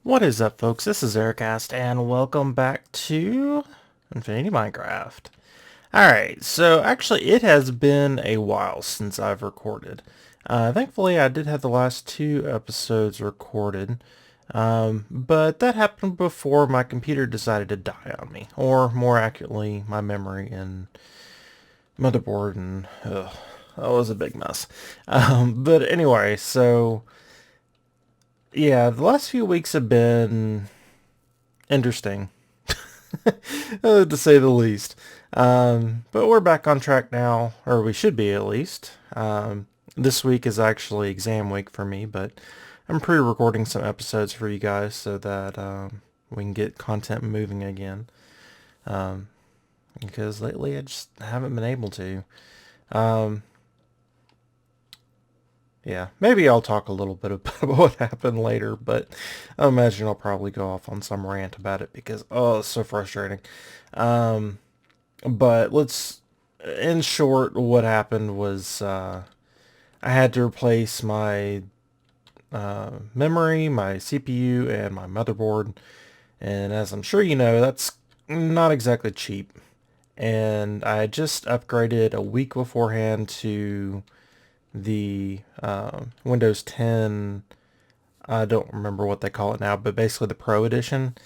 What is up, folks? This is Aircast, and welcome back to Infinity Minecraft. Alright, so actually it has been a while since I've recorded. Thankfully I did have the last two episodes recorded, but that happened before my computer decided to die on me, or more accurately, my memory and motherboard, and that was a big mess. But anyway, so yeah, the last few weeks have been interesting. To say the least. But we're back on track now, or we should be at least. This week is actually exam week for me, but I'm pre-recording some episodes for you guys so that we can get content moving again. Because lately I just haven't been able to. Yeah, maybe I'll talk a little bit about what happened later, but I imagine I'll probably go off on some rant about it because, oh, it's so frustrating. But in short, what happened was I had to replace my memory, my CPU, and my motherboard. And as I'm sure you know, that's not exactly cheap. And I just upgraded a week beforehand to the Windows 10, I don't remember what they call it now, but basically the Pro Edition.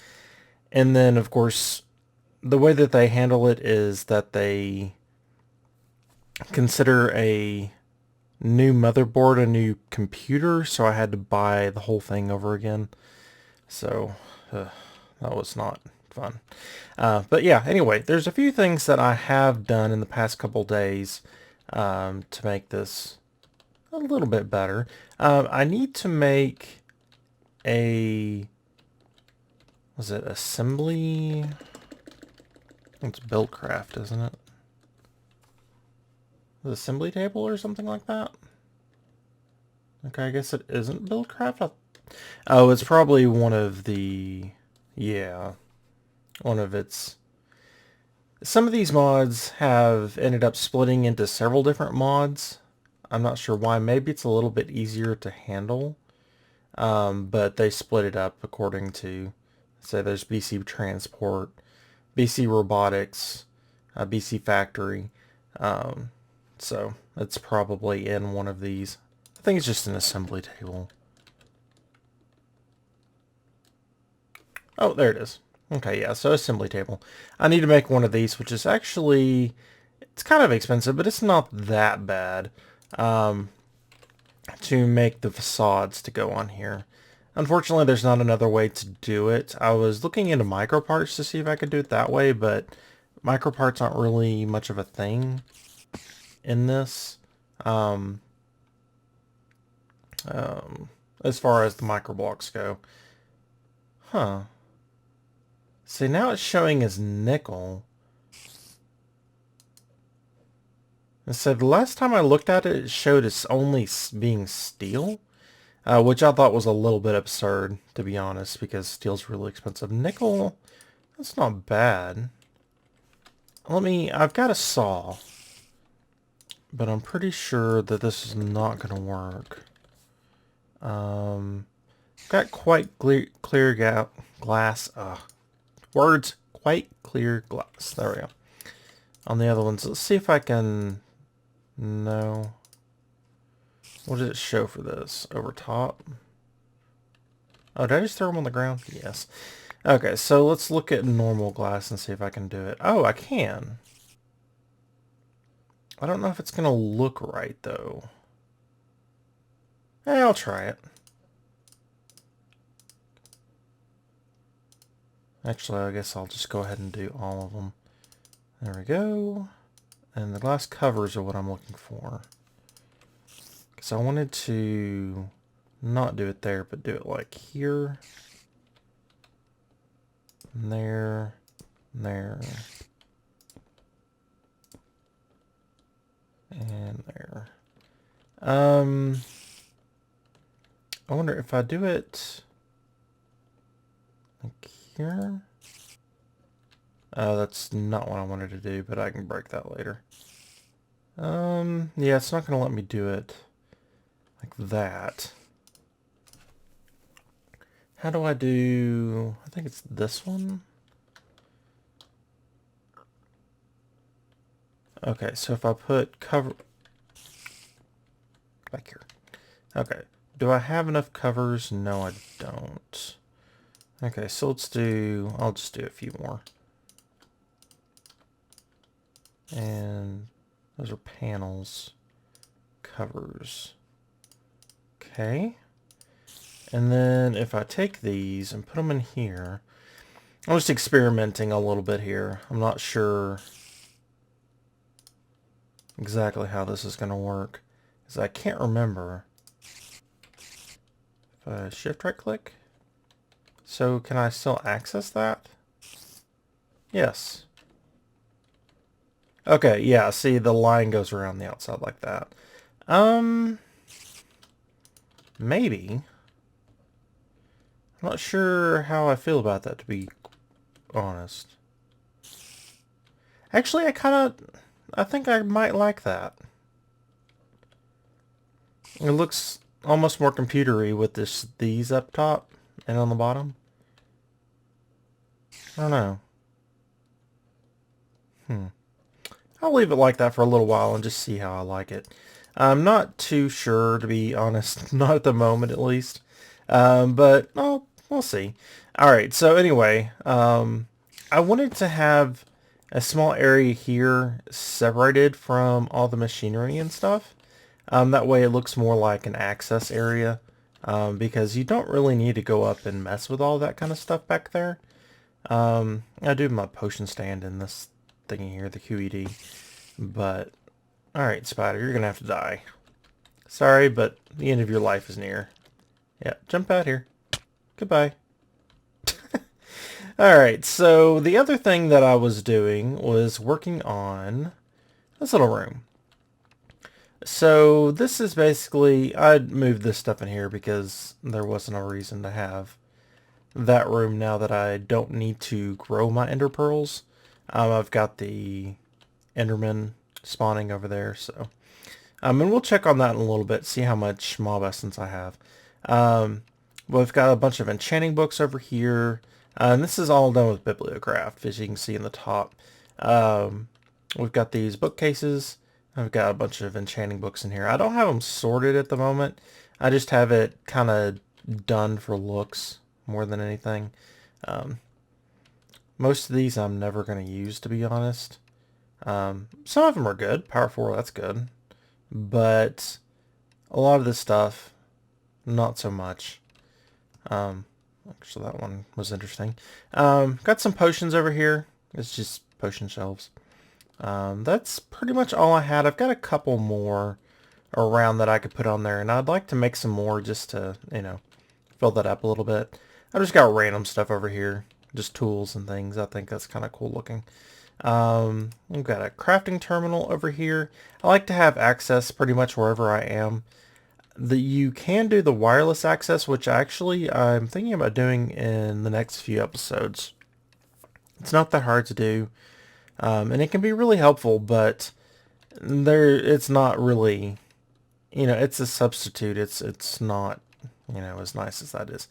And then, of course, the way that they handle it is that they consider a new motherboard a new computer, so I had to buy the whole thing over again. So that was not fun. But yeah, anyway, there's a few things that I have done in the past couple days to make this a little bit better. I need to make a, was it assembly? It's BuildCraft, isn't it? The assembly table or something like that? Okay, I guess it isn't BuildCraft. Oh, it's probably one of the, yeah, one of its, some of these mods have ended up splitting into several different mods. I'm not sure why. Maybe it's a little bit easier to handle, but they split it up according to, say there's BC Transport, BC Robotics, BC Factory. So it's probably in one of these. I think it's just an assembly table. Oh, there it is. Okay, yeah, so assembly table. I need to make one of these, which is actually, it's kind of expensive, but it's not that bad to make the facades to go on here. Unfortunately, there's not another way to do it. I was looking into microparts to see if I could do it that way, but microparts aren't really much of a thing in this. As far as the microblocks go. Huh. See, now it's showing as nickel. And so the last time I looked at it, it showed as only being steel, which I thought was a little bit absurd, to be honest, because steel's really expensive. Nickel, that's not bad. I've got a saw, but I'm pretty sure that this is not going to work. Got quite clear glass, words, quite clear glass. There we go. On the other ones, let's see if I can, no. What did it show for this? Over top? Oh, did I just throw them on the ground? Yes. Okay, so let's look at normal glass and see if I can do it. Oh, I can. I don't know if it's going to look right, though. Hey, I'll try it. Actually, I guess I'll just go ahead and do all of them. There we go. And the glass covers are what I'm looking for. Because I wanted to not do it there, but do it like here. And there. And there. And there. I wonder if I do it like here. That's not what I wanted to do, but I can break that later. Yeah, it's not going to let me do it like that. How do I do... I think it's this one. Okay, so if I put cover... Back here. Okay. Do I have enough covers? No, I don't. Okay, so let's do... I'll just do a few more. And those are panels. Covers. Okay. And then if I take these and put them in here... I'm just experimenting a little bit here. I'm not sure exactly how this is going to work, because I can't remember. If I shift right click. So can I still access that? Yes. Okay, yeah, see the line goes around the outside like that. Maybe. I'm not sure how I feel about that, to be honest. Actually, I think I might like that. It looks almost more computery with these up top and on the bottom. I don't know. I'll leave it like that for a little while and just see how I like it. I'm not too sure, to be honest. Not at the moment, at least. But we'll see. Alright, so anyway, I wanted to have a small area here separated from all the machinery and stuff. That way it looks more like an access area, because you don't really need to go up and mess with all that kind of stuff back there. I do my potion stand in this thingy here, the QED. But, alright, Spider, you're gonna have to die. Sorry, but the end of your life is near. Yeah, jump out here. Goodbye. Alright, so the other thing that I was doing was working on this little room. So this is basically, I moved this stuff in here because there wasn't a reason to have that room now that I don't need to grow my ender pearls. I've got the Enderman spawning over there, so and we'll check on that in a little bit, see how much mob essence I have. We've got a bunch of enchanting books over here, and this is all done with Bibliocraft, as you can see in the top. We've got these bookcases. I've got a bunch of enchanting books in here. I don't have them sorted at the moment. I just have it kind of done for looks more than anything. Most of these I'm never going to use, to be honest. Some of them are good. Power 4, that's good. But a lot of this stuff, not so much. Actually, that one was interesting. Got some potions over here. It's just potion shelves. That's pretty much all I had. I've got a couple more around that I could put on there, and I'd like to make some more just to, fill that up a little bit. I just got random stuff over here, just tools and things. I think that's kind of cool looking. We've got a crafting terminal over here. I like to have access pretty much wherever I am. You can do the wireless access, which actually I'm thinking about doing in the next few episodes. It's not that hard to do, and it can be really helpful, but it's not really, it's a substitute. It's not, as nice as that is.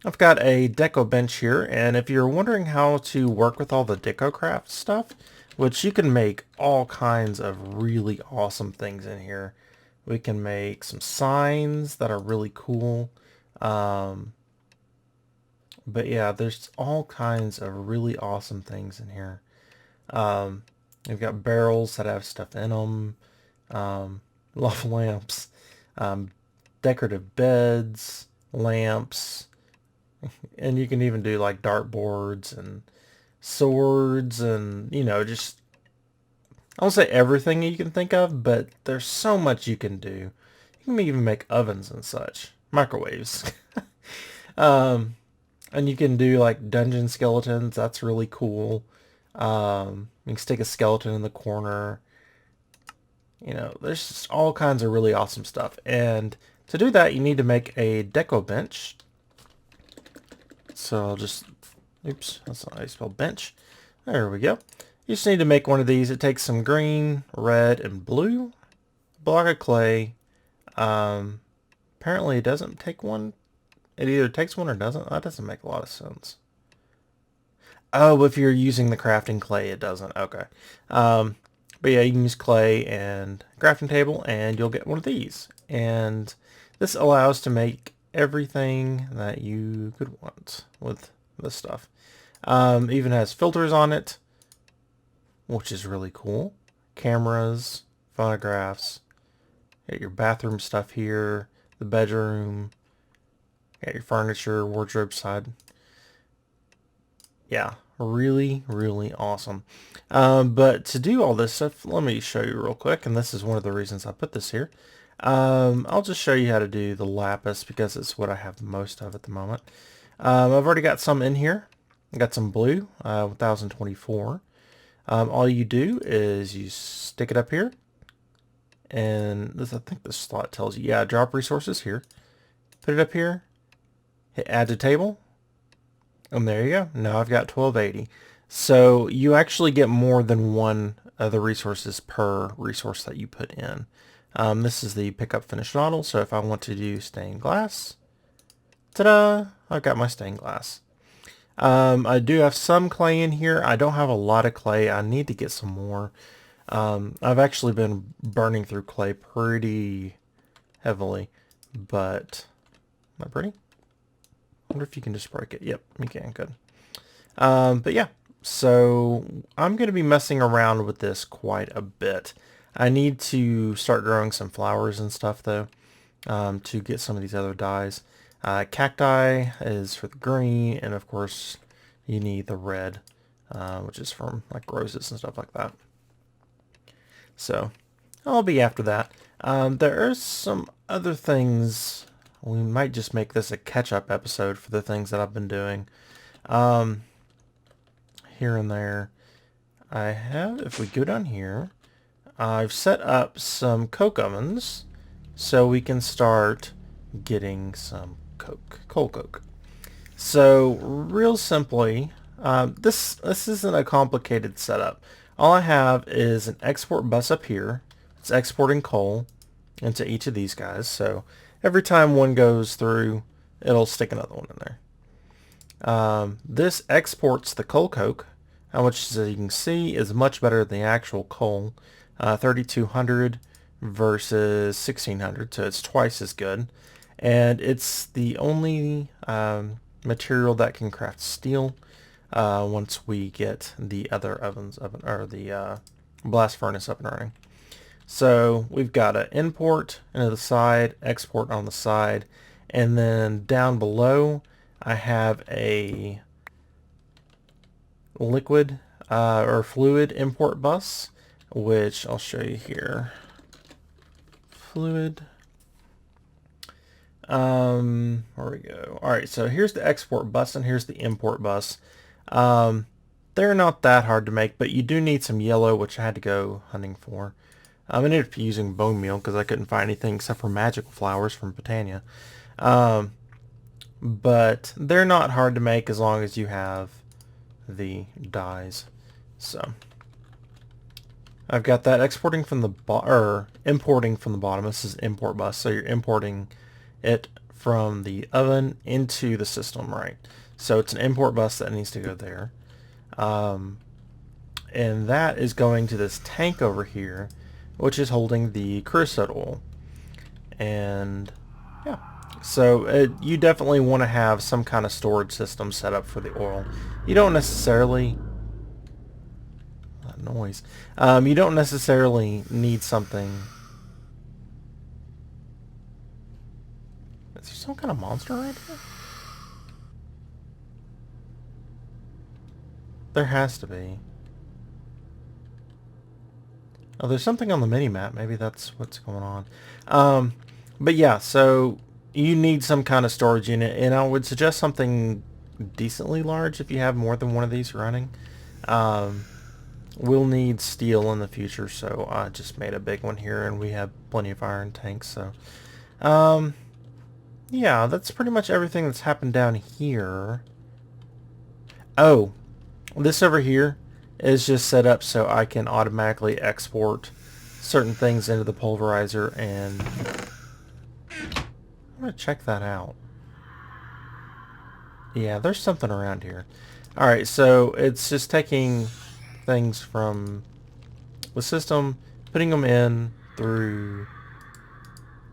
I've got a deco bench here, and if you're wondering how to work with all the TolkienCraft stuff, which you can make all kinds of really awesome things in here. We can make some signs that are really cool. But yeah, there's all kinds of really awesome things in here. We've got barrels that have stuff in them, lava lamps, decorative beds, lamps, and you can even do like dartboards and swords and, just, I won't say everything you can think of, but there's so much you can do. You can even make ovens and such. Microwaves. And you can do like dungeon skeletons. That's really cool. You can stick a skeleton in the corner. There's just all kinds of really awesome stuff. And to do that, you need to make a deco bench. So I'll just, oops, that's not how you spell bench. There we go. You just need to make one of these. It takes some green, red, and blue. Block of clay. Apparently it doesn't take one. It either takes one or doesn't. That doesn't make a lot of sense. Oh, if you're using the crafting clay, it doesn't. Okay. Um, but yeah, you can use clay and crafting table, and you'll get one of these. And this allows to make everything that you could want with this stuff. Even has filters on it, which is really cool. Cameras, phonographs. Got your bathroom stuff here, the bedroom. Got your furniture, wardrobe side. Yeah, really, really awesome. But to do all this stuff, let me show you real quick, and this is one of the reasons I put this here. I'll just show you how to do the lapis because it's what I have most of at the moment. I've already got some in here. I got some blue, 1024. All you do is you stick it up here, and this, I think this slot tells you, yeah, drop resources here. Put it up here, hit add to table, and there you go. Now I've got 1280. So you actually get more than one of the resources per resource that you put in. This is the pick up finished model. So if I want to do stained glass, ta-da, I've got my stained glass. I do have some clay in here. I don't have a lot of clay. I need to get some more. I've actually been burning through clay pretty heavily, but am I pretty? I wonder if you can just break it. Yep, you can. Good. But yeah, so I'm going to be messing around with this quite a bit. I need to start growing some flowers and stuff though, to get some of these other dyes. Cacti is for the green, and of course you need the red, which is from like roses and stuff like that. So I'll be after that. There are some other things. We might just make this a catch-up episode for the things that I've been doing. Here and there. I have, if we go down here, I've set up some coke ovens so we can start getting some coal coke. So real simply, this isn't a complicated setup. All I have is an export bus up here. It's exporting coal into each of these guys. So every time one goes through, it'll stick another one in there. This exports the coal coke, which as you can see is much better than the actual coal. 3200 versus 1600, so it's twice as good. And it's the only material that can craft steel once we get the other ovens up, or the blast furnace up and running. So we've got an import into the side, export on the side, and then down below I have a liquid or fluid import bus, which I'll show you here. Fluid. Where we go. Alright, so here's the export bus and here's the import bus. They're not that hard to make, but you do need some yellow, which I had to go hunting for. I ended up using bone meal because I couldn't find anything except for magical flowers from Britannia. But they're not hard to make as long as you have the dyes. So I've got that exporting from the importing from the bottom. This is import bus, so you're importing it from the oven into the system, right? So it's an import bus that needs to go there. And that is going to this tank over here, which is holding the creosote oil. And yeah, so you definitely want to have some kind of storage system set up for the oil. You don't necessarily... that noise. You don't necessarily need something... Is there some kind of monster right here? There has to be. Oh, there's something on the mini-map. Maybe that's what's going on. But yeah, so you need some kind of storage unit, and I would suggest something decently large if you have more than one of these running. We'll need steel in the future, so I just made a big one here, and we have plenty of iron tanks. So, yeah, that's pretty much everything that's happened down here. Oh, this over here is just set up so I can automatically export certain things into the pulverizer, and I'm going to check that out. Yeah, there's something around here. Alright, so it's just taking things from the system, putting them in through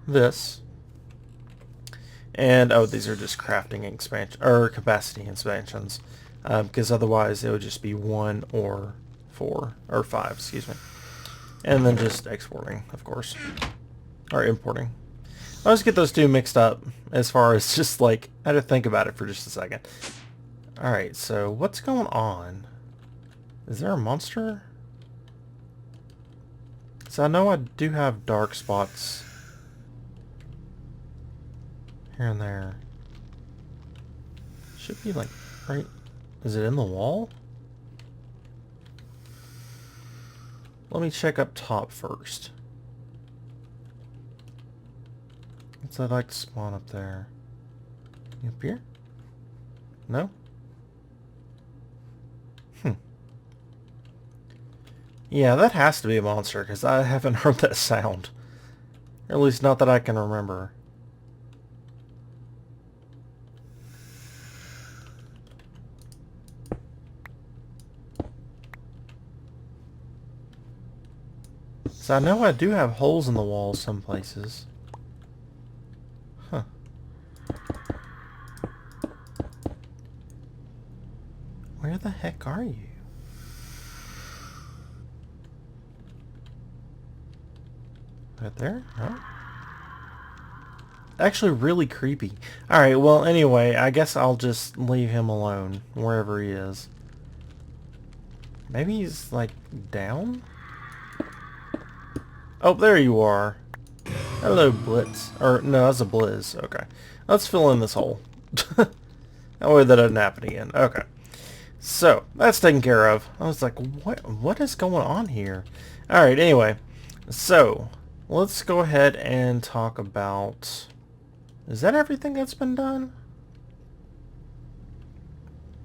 this. And, oh, these are just crafting expansion, or capacity expansions. Because otherwise it would just be 1 or 4, or 5, excuse me. And then just exporting, of course. Or importing. I always get those two mixed up as far as just like, I had to think about it for just a second. Alright, so what's going on? Is there a monster? So I know I do have dark spots here and there. Should be like, right? Is it in the wall? Let me check up top first. What's that like to spawn up there? Up here? No? Yeah, that has to be a monster, because I haven't heard that sound. Or at least not that I can remember. So I know I do have holes in the walls some places. Huh. Where the heck are you? Right there? Oh. Actually really creepy. Alright, well anyway, I guess I'll just leave him alone, wherever he is. Maybe he's like down? Oh, there you are. Hello, Blitz. Or, no, that's a Blizz. Okay. Let's fill in this hole. That way that doesn't happen again. Okay. So, that's taken care of. I was like, what is going on here? Alright, anyway. So, let's go ahead and talk about... Is that everything that's been done?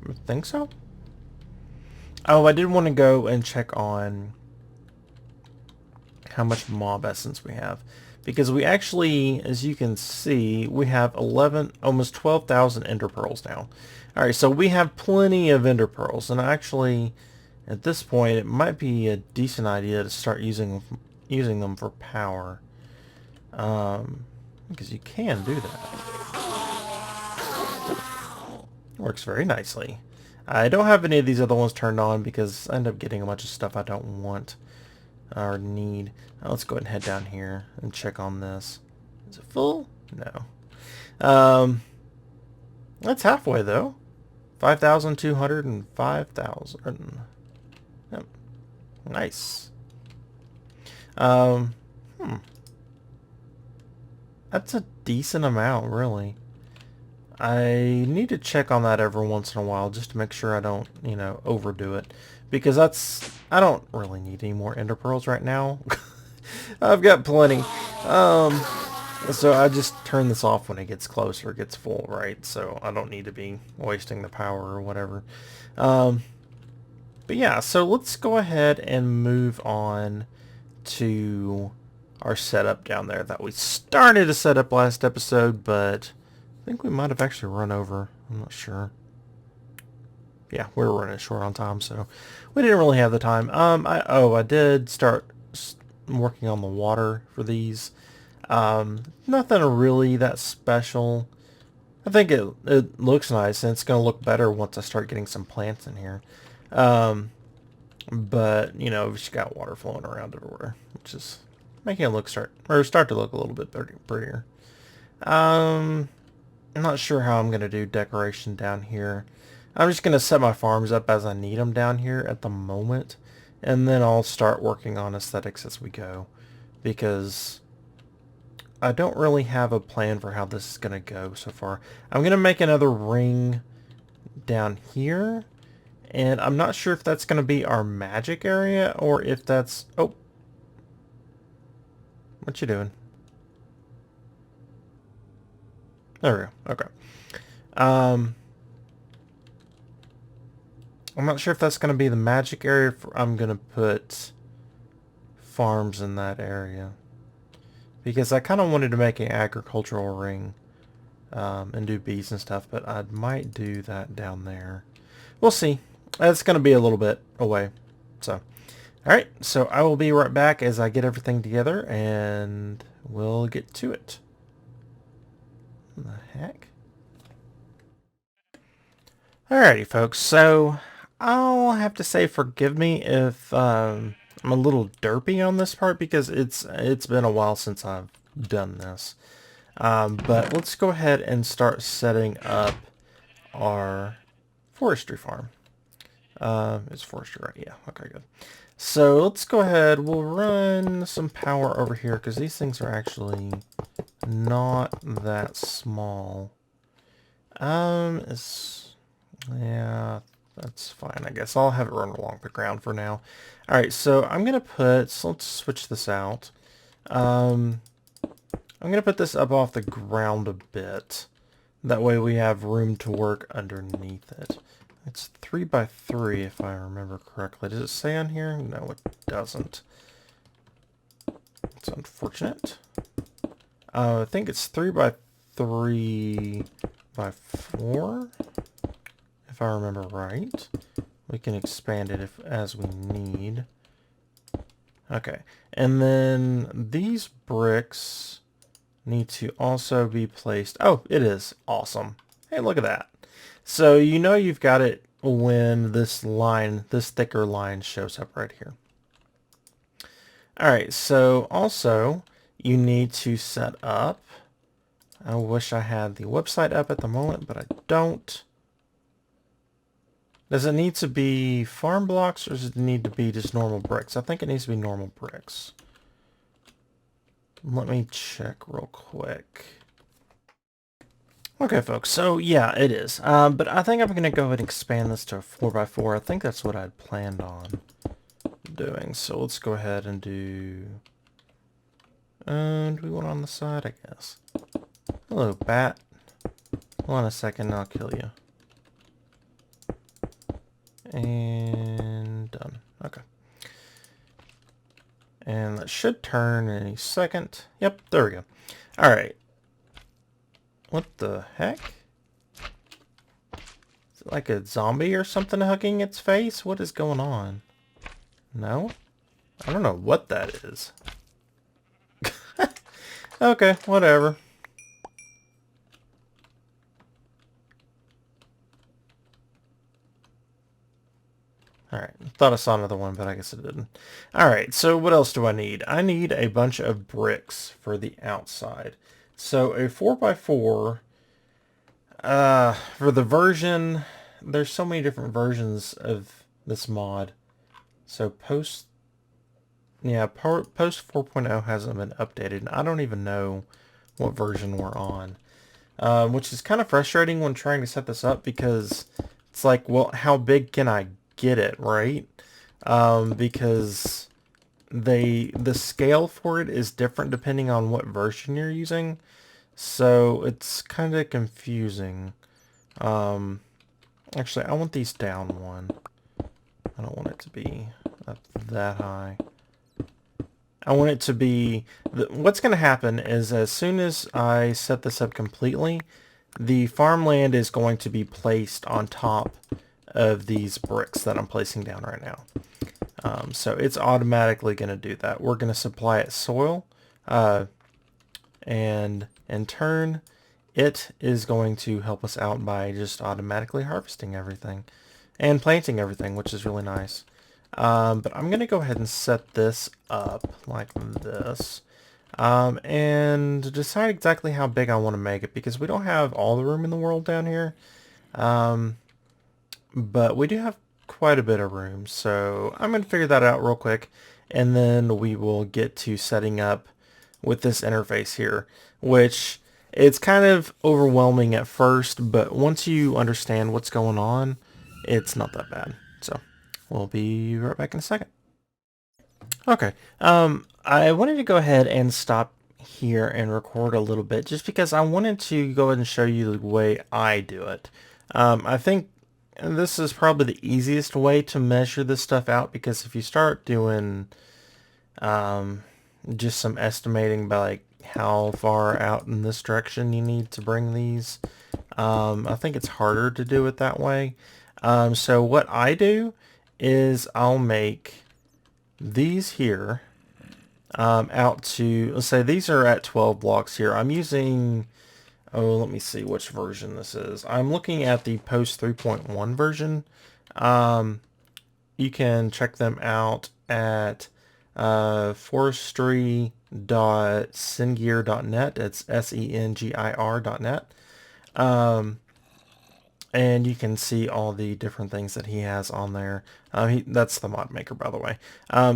I think so. Oh, I did want to go and check on how much mob essence we have, because we actually, as you can see, we have 11, almost 12,000 ender pearls now. Alright, so we have plenty of ender pearls, and actually at this point it might be a decent idea to start using them for power, because you can do that. Works very nicely. I don't have any of these other ones turned on because I end up getting a bunch of stuff I don't want or need. Now let's go ahead and head down here and check on this. Is it full? No. That's halfway though. 5,200 and 5,000. Yep. Nice. That's a decent amount, really. I need to check on that every once in a while just to make sure I don't, overdo it. Because I don't really need any more ender pearls right now. I've got plenty. So I just turn this off when it gets closer, it gets full, right? So I don't need to be wasting the power or whatever. But yeah, so let's go ahead and move on to our setup down there that we started to set up last episode, but I think we might have actually run over. I'm not sure. Yeah, we were running short on time, so we didn't really have the time. I did start working on the water for these. Nothing really that special. I think it looks nice, and it's going to look better once I start getting some plants in here. But, we just got water flowing around everywhere, which is making it start to look a little bit prettier. I'm not sure how I'm going to do decoration down here. I'm just going to set my farms up as I need them down here at the moment, and then I'll start working on aesthetics as we go, because I don't really have a plan for how this is going to go so far. I'm going to make another ring down here, and I'm not sure if that's going to be our magic area, or if that's... Oh! What you doing? There we go. Okay. I'm not sure if that's going to be the magic area. I'm going to put farms in that area, because I kind of wanted to make an agricultural ring and do bees and stuff, but I might do that down there. We'll see. It's going to be a little bit away. So, alright, so I will be right back as I get everything together, and we'll get to it. What the heck? Alrighty, folks, so I'll have to say forgive me if I'm a little derpy on this part because it's been a while since I've done this. But let's go ahead and start setting up our forestry farm. It's forestry, right? Yeah, okay, good. So let's go ahead, we'll run some power over here because these things are actually not that small. Yeah, that's fine. I guess I'll have it run along the ground for now. Alright, so I'm going to put, so let's switch this out. I'm going to put this up off the ground a bit. That way we have room to work underneath it. It's 3 by 3 if I remember correctly. Does it say on here? No, it doesn't. It's unfortunate. I think it's 3 by 3 by 4, if I remember right. We can expand it as we need. Okay, and then these bricks need to also be placed. Oh, it is awesome. Hey, look at that. So you know you've got it when this line, this thicker line shows up right here. Alright, so also you need to set up, I wish I had the website up at the moment, but I don't. Does it need to be farm blocks or does it need to be just normal bricks? I think it needs to be normal bricks. Let me check real quick. Okay, folks, so yeah, it is. But I think I'm going to go ahead and expand this to a 4x4. I think that's what I'd planned on doing. So let's go ahead and do... do we want on the side, I guess? Hello, bat. Hold on a second, I'll kill you. And done. Okay. And that should turn any second. Yep, there we go. Alright. What the heck? Is it like a zombie or something hugging its face? What is going on? No? I don't know what that is. Okay, whatever. Alright, thought I saw another one, but I guess it didn't. Alright, so what else do I need? I need a bunch of bricks for the outside. So a 4x4, for the version, there's so many different versions of this mod. So post 4.0 hasn't been updated, and I don't even know what version we're on. Which is kind of frustrating when trying to set this up because it's like, well, how big can I get it, right? Because the scale for it is different depending on what version you're using, so it's kind of confusing. Actually, I want these down one. I don't want it to be up that high. I want it to be... what's going to happen is as soon as I set this up completely, the farmland is going to be placed on top of these bricks that I'm placing down right now. So it's automatically going to do that. We're going to supply it soil, and in turn, it is going to help us out by just automatically harvesting everything and planting everything, which is really nice. But I'm going to go ahead and set this up like this, and decide exactly how big I want to make it, because we don't have all the room in the world down here. But we do have quite a bit of room, so I'm going to figure that out real quick, and then we will get to setting up with this interface here, which it's kind of overwhelming at first, but once you understand what's going on, it's not that bad. So we'll be right back in a second. Okay, I wanted to go ahead and stop here and record a little bit just because I wanted to go ahead and show you the way I do it. I think this is probably the easiest way to measure this stuff out, because if you start doing just some estimating by like how far out in this direction you need to bring these. I think it's harder to do it that way. So what I do is I'll make these here out to, let's say these are at 12 blocks here. I'm using, oh, let me see which version this is. I'm looking at the post 3.1 version. You can check them out at forestry.sengir.net. It's SENGIR.net. And you can see all the different things that he has on there. That's the mod maker, by the way.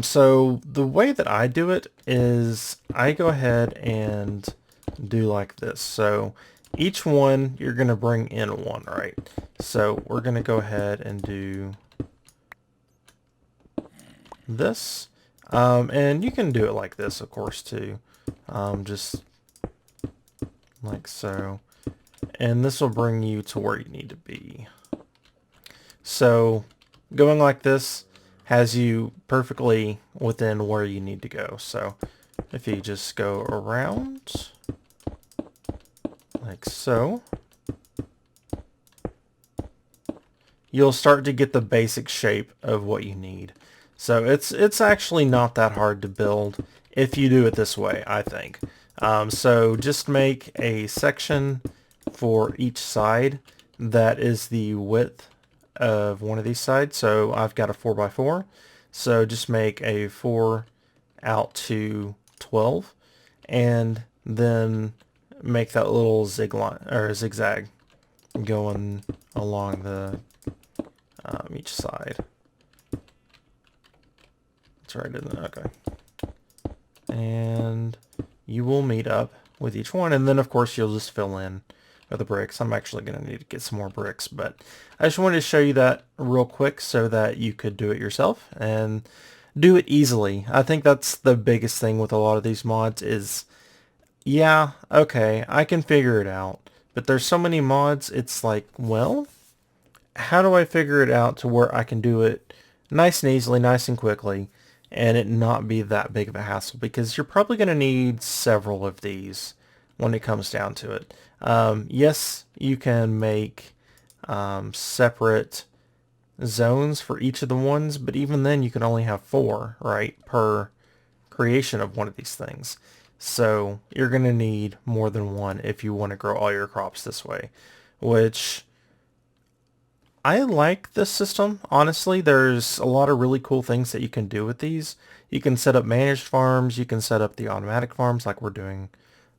So the way that I do it is I go ahead and do like this. So each one you're going to bring in one, right? So we're going to go ahead and do this. And you can do it like this, of course, too. Just like so. And this will bring you to where you need to be. So going like this has you perfectly within where you need to go. So if you just go around like so, you'll start to get the basic shape of what you need. So it's actually not that hard to build if you do it this way, I think. So just make a section for each side that is the width of one of these sides. So I've got a 4x4. So just make a 4 out to 12 and then make that little zigzag going along the each side. That's right, isn't it? Okay. And you will meet up with each one, and then of course you'll just fill in with the bricks. I'm actually going to need to get some more bricks, but I just wanted to show you that real quick so that you could do it yourself and do it easily. I think that's the biggest thing with a lot of these mods is, yeah, okay, I can figure it out, but there's so many mods, it's like, well, how do I figure it out to where I can do it nice and easily, nice and quickly, and it not be that big of a hassle? Because you're probably going to need several of these when it comes down to it. Yes, you can make separate zones for each of the ones, but even then you can only have 4, right, per creation of one of these things. So you're going to need more than one if you want to grow all your crops this way, which I like this system. Honestly, there's a lot of really cool things that you can do with these. You can set up managed farms. You can set up the automatic farms like we're doing.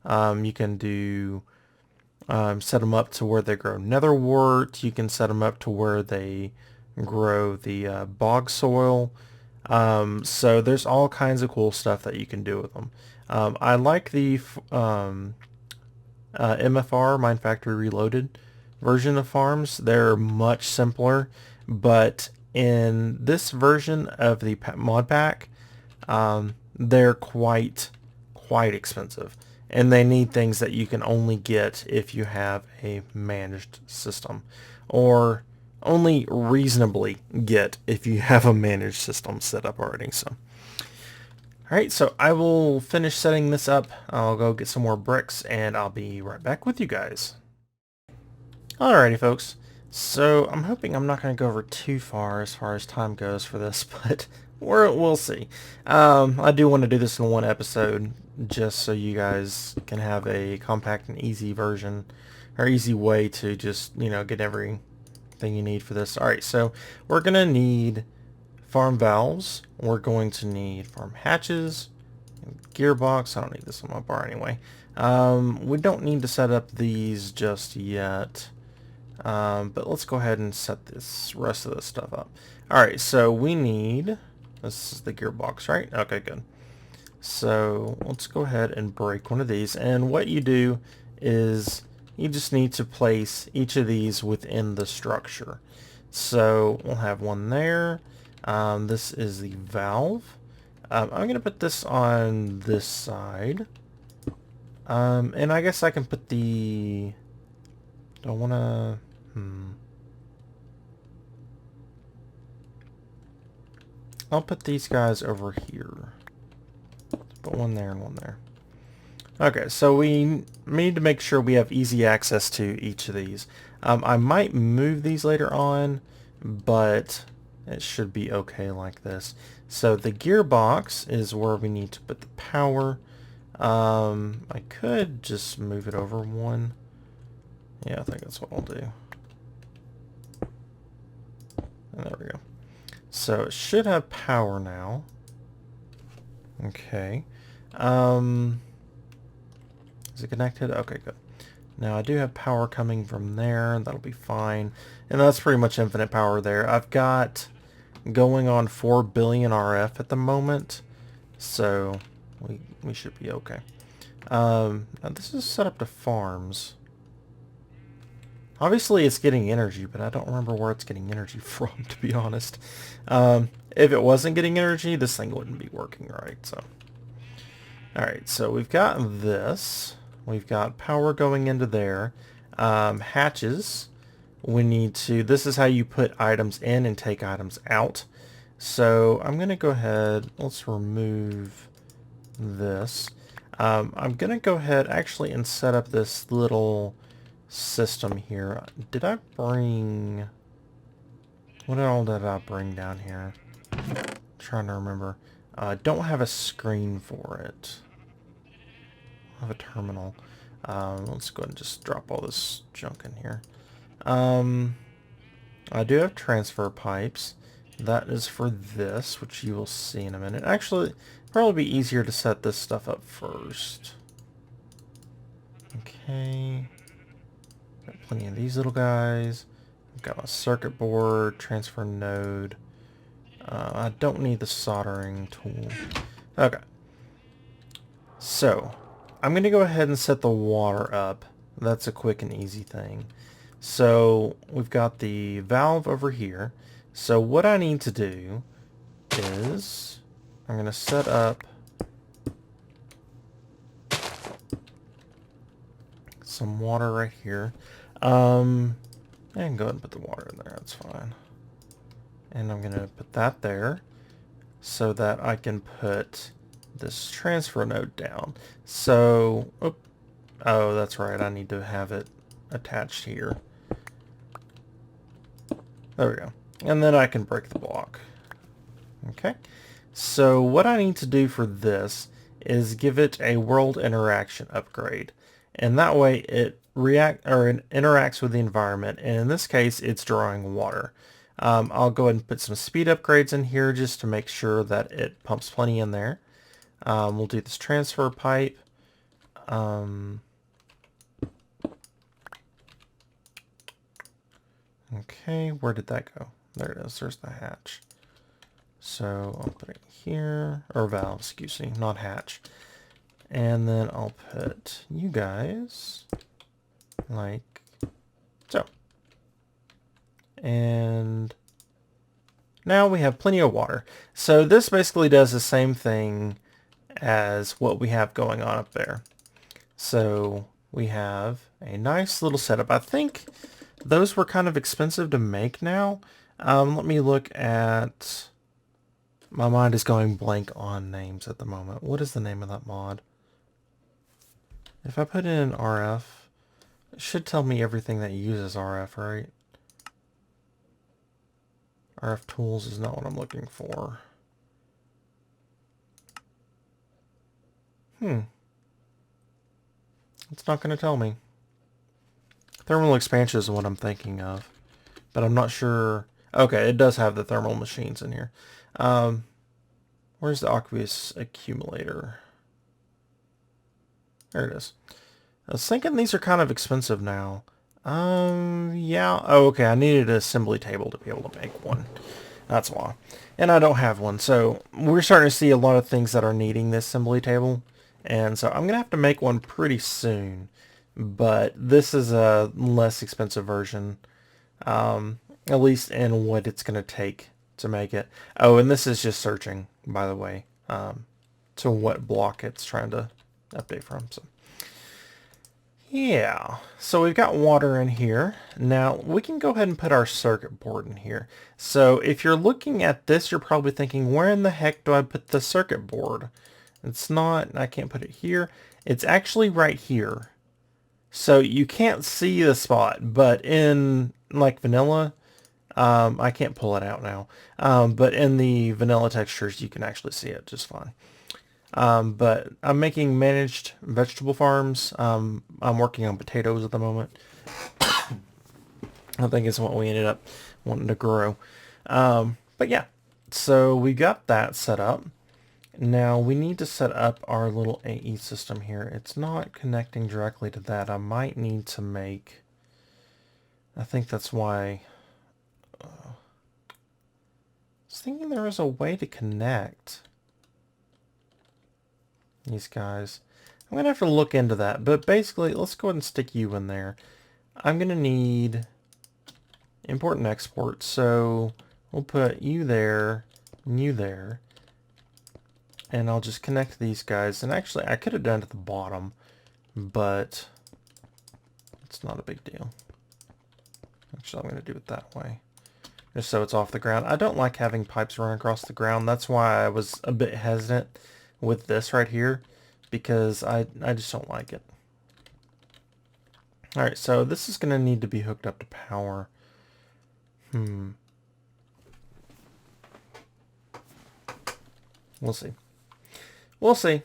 You can do set them up to where they grow netherwort. You can set them up to where they grow the bog soil. So there's all kinds of cool stuff that you can do with them. I like the MFR, Mine Factory Reloaded version of farms. They're much simpler, but in this version of the mod pack, they're quite expensive, and they need things that you can only get if you have a managed system, or only reasonably get if you have a managed system set up already. So alright, so I will finish setting this up. I'll go get some more bricks and I'll be right back with you guys. Alrighty folks, so I'm hoping I'm not going to go over too far as time goes for this, but we'll see. I do want to do this in one episode just so you guys can have a compact and easy version, or easy way to just, you know, get everything you need for this. Alright, so we're going to need farm valves, we're going to need farm hatches, gearbox. I don't need this on my bar anyway. We don't need to set up these just yet. But let's go ahead and set this rest of this stuff up. Alright, so we need, this is the gearbox, right? Okay, good. So let's go ahead and break one of these. And what you do is you just need to place each of these within the structure. So we'll have one there. This is the valve. I'm going to put this on this side. And I guess I can put the... Don't want to... I'll put these guys over here. Put one there and one there. Okay, so we need to make sure we have easy access to each of these. I might move these later on, but it should be okay like this. So the gearbox is where we need to put the power. I could just move it over one. Yeah, I think that's what I'll do. And there we go. So it should have power now. Okay. Is it connected? Okay, good. Now I do have power coming from there. That'll be fine. And that's pretty much infinite power there. I've got going on 4 billion RF at the moment. So we should be okay. Now this is set up to farms. Obviously it's getting energy, but I don't remember where it's getting energy from, to be honest. If it wasn't getting energy, this thing wouldn't be working right. So, alright, so we've got this. We've got power going into there. Hatches. We need to, this is how you put items in and take items out. So I'm going to go ahead, let's remove this. I'm going to go ahead actually and set up this little system here. Did I bring, what all did I bring down here? I'm trying to remember. Don't have a screen for it. I have a terminal. Let's go ahead and just drop all this junk in here. I do have transfer pipes. That is for this, which you will see in a minute. Actually, probably be easier to set this stuff up first. Okay. Got plenty of these little guys. I've got my circuit board, transfer node. I don't need the soldering tool. Okay. So, I'm going to go ahead and set the water up. That's a quick and easy thing. So, we've got the valve over here. So, what I need to do is I'm going to set up some water right here. And go ahead and put the water in there. That's fine. And I'm going to put that there so that I can put this transfer node down. So, oh, that's right. I need to have it attached here. There we go. And then I can break the block. Okay. So what I need to do for this is give it a world interaction upgrade. And that way it interacts with the environment. And in this case, it's drawing water. I'll go ahead and put some speed upgrades in here just to make sure that it pumps plenty in there. We'll do this transfer pipe. Okay, where did that go? There it is. There's the hatch. So I'll put it here, or valve, excuse me, not hatch. And then I'll put you guys like so. And now we have plenty of water. So this basically does the same thing as what we have going on up there. So we have a nice little setup. I think those were kind of expensive to make now. Let me look at... My mind is going blank on names at the moment. What is the name of that mod? If I put in RF, it should tell me everything that uses RF, right? RF tools is not what I'm looking for. It's not going to tell me. Thermal expansion is what I'm thinking of, but I'm not sure. Okay, it does have the thermal machines in here. Where's the aqueous accumulator? There it is. I was thinking these are kind of expensive now. Yeah. Oh, okay. I needed an assembly table to be able to make one. That's why. And I don't have one. So we're starting to see a lot of things that are needing this assembly table. And so I'm going to have to make one pretty soon. But this is a less expensive version. At least in what it's going to take to make it. Oh, and this is just searching, by the way, to what block it's trying to update from. So, yeah. So we've got water in here. Now, we can go ahead and put our circuit board in here. So if you're looking at this, you're probably thinking, where in the heck do I put the circuit board? It's not, I can't put it here. It's actually right here. So you can't see the spot, but in like vanilla, I can't pull it out now. But in the vanilla textures, you can actually see it just fine. But I'm making managed vegetable farms. I'm working on potatoes at the moment. I think it's what we ended up wanting to grow. But yeah, so we got that set up. Now we need to set up our little AE system here. It's not connecting directly to that. I might need to make... I think that's why... I was thinking there was a way to connect these guys. I'm going to have to look into that. But basically, let's go ahead and stick you in there. I'm going to need import and export. So we'll put you there and you there. And I'll just connect these guys. And actually, I could have done it at the bottom, but it's not a big deal. Actually, I'm going to do it that way, just so it's off the ground. I don't like having pipes run across the ground. That's why I was a bit hesitant with this right here, because I just don't like it. All right, so this is going to need to be hooked up to power. We'll see. We'll see.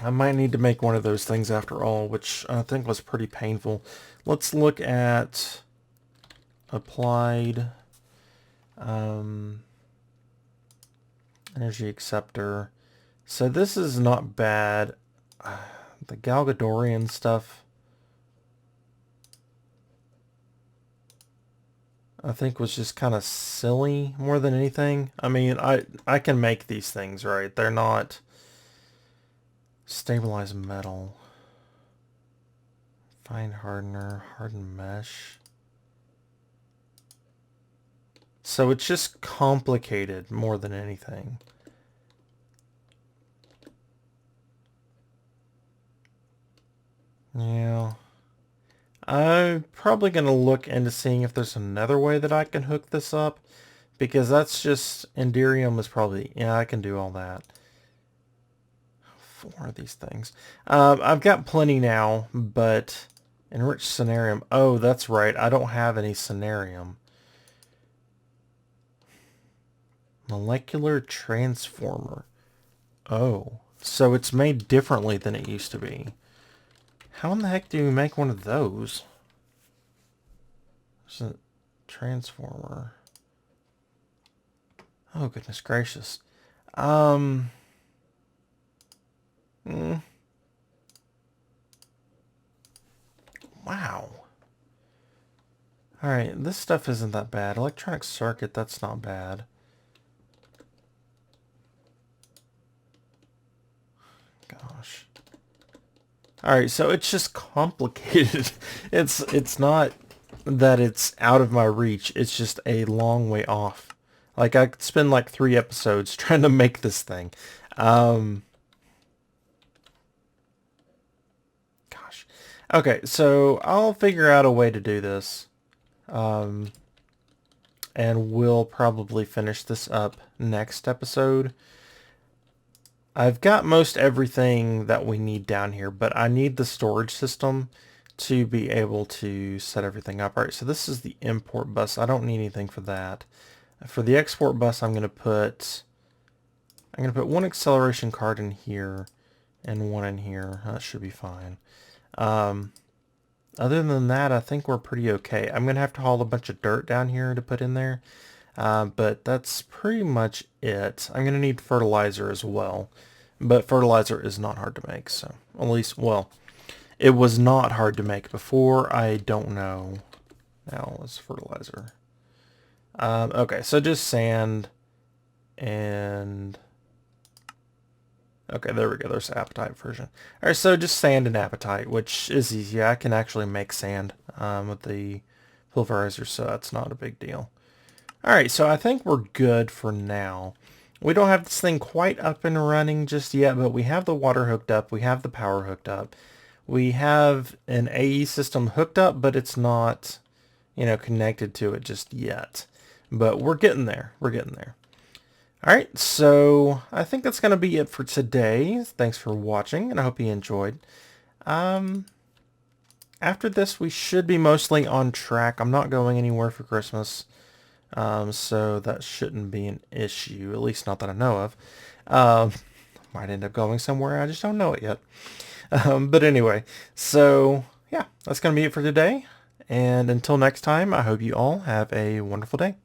I might need to make one of those things after all, which I think was pretty painful. Let's look at applied energy acceptor. So this is not bad. The Galgadorian stuff, I think, was just kind of silly more than anything. I mean, I can make these things, right? They're not stabilized metal. Fine hardener, hardened mesh. So it's just complicated more than anything. Yeah. I'm probably going to look into seeing if there's another way that I can hook this up, because that's just, Enderium is probably, yeah, I can do all that. 4 of these things. I've got plenty now, but enriched Cenarium, oh, that's right, I don't have any Cenarium. Molecular transformer. Oh, so it's made differently than it used to be. How in the heck do you make one of those? There's a transformer. Oh, goodness gracious. Wow. Alright, this stuff isn't that bad. Electronic circuit, that's not bad. Gosh. Alright, so it's just complicated. It's not that it's out of my reach. It's just a long way off. Like, I could spend like 3 episodes trying to make this thing. Gosh. Okay, so I'll figure out a way to do this. And we'll probably finish this up next episode. I've got most everything that we need down here, but I need the storage system to be able to set everything up. All right, so this is the import bus. I don't need anything for that. For the export bus, I'm gonna put one acceleration card in here and one in here. That should be fine. Other than that, I think we're pretty okay. I'm gonna have to haul a bunch of dirt down here to put in there, but that's pretty much it. I'm gonna need fertilizer as well, but fertilizer is not hard to make. So at least, well, it was not hard to make before. I don't know. Now let's fertilizer. Okay, so just sand and... Okay, there we go. There's the apatite version. Alright, so just sand and apatite, which is easy. I can actually make sand with the pulverizer, so that's not a big deal. Alright, so I think we're good for now. We don't have this thing quite up and running just yet, but we have the water hooked up. We have the power hooked up. We have an AE system hooked up, but it's not, you know, connected to it just yet. But we're getting there. We're getting there. Alright, so I think that's going to be it for today. Thanks for watching, and I hope you enjoyed. After this, we should be mostly on track. I'm not going anywhere for Christmas, so that shouldn't be an issue, at least not that I know of. Might end up going somewhere, I just don't know it yet. But anyway, so yeah, that's going to be it for today. And until next time, I hope you all have a wonderful day.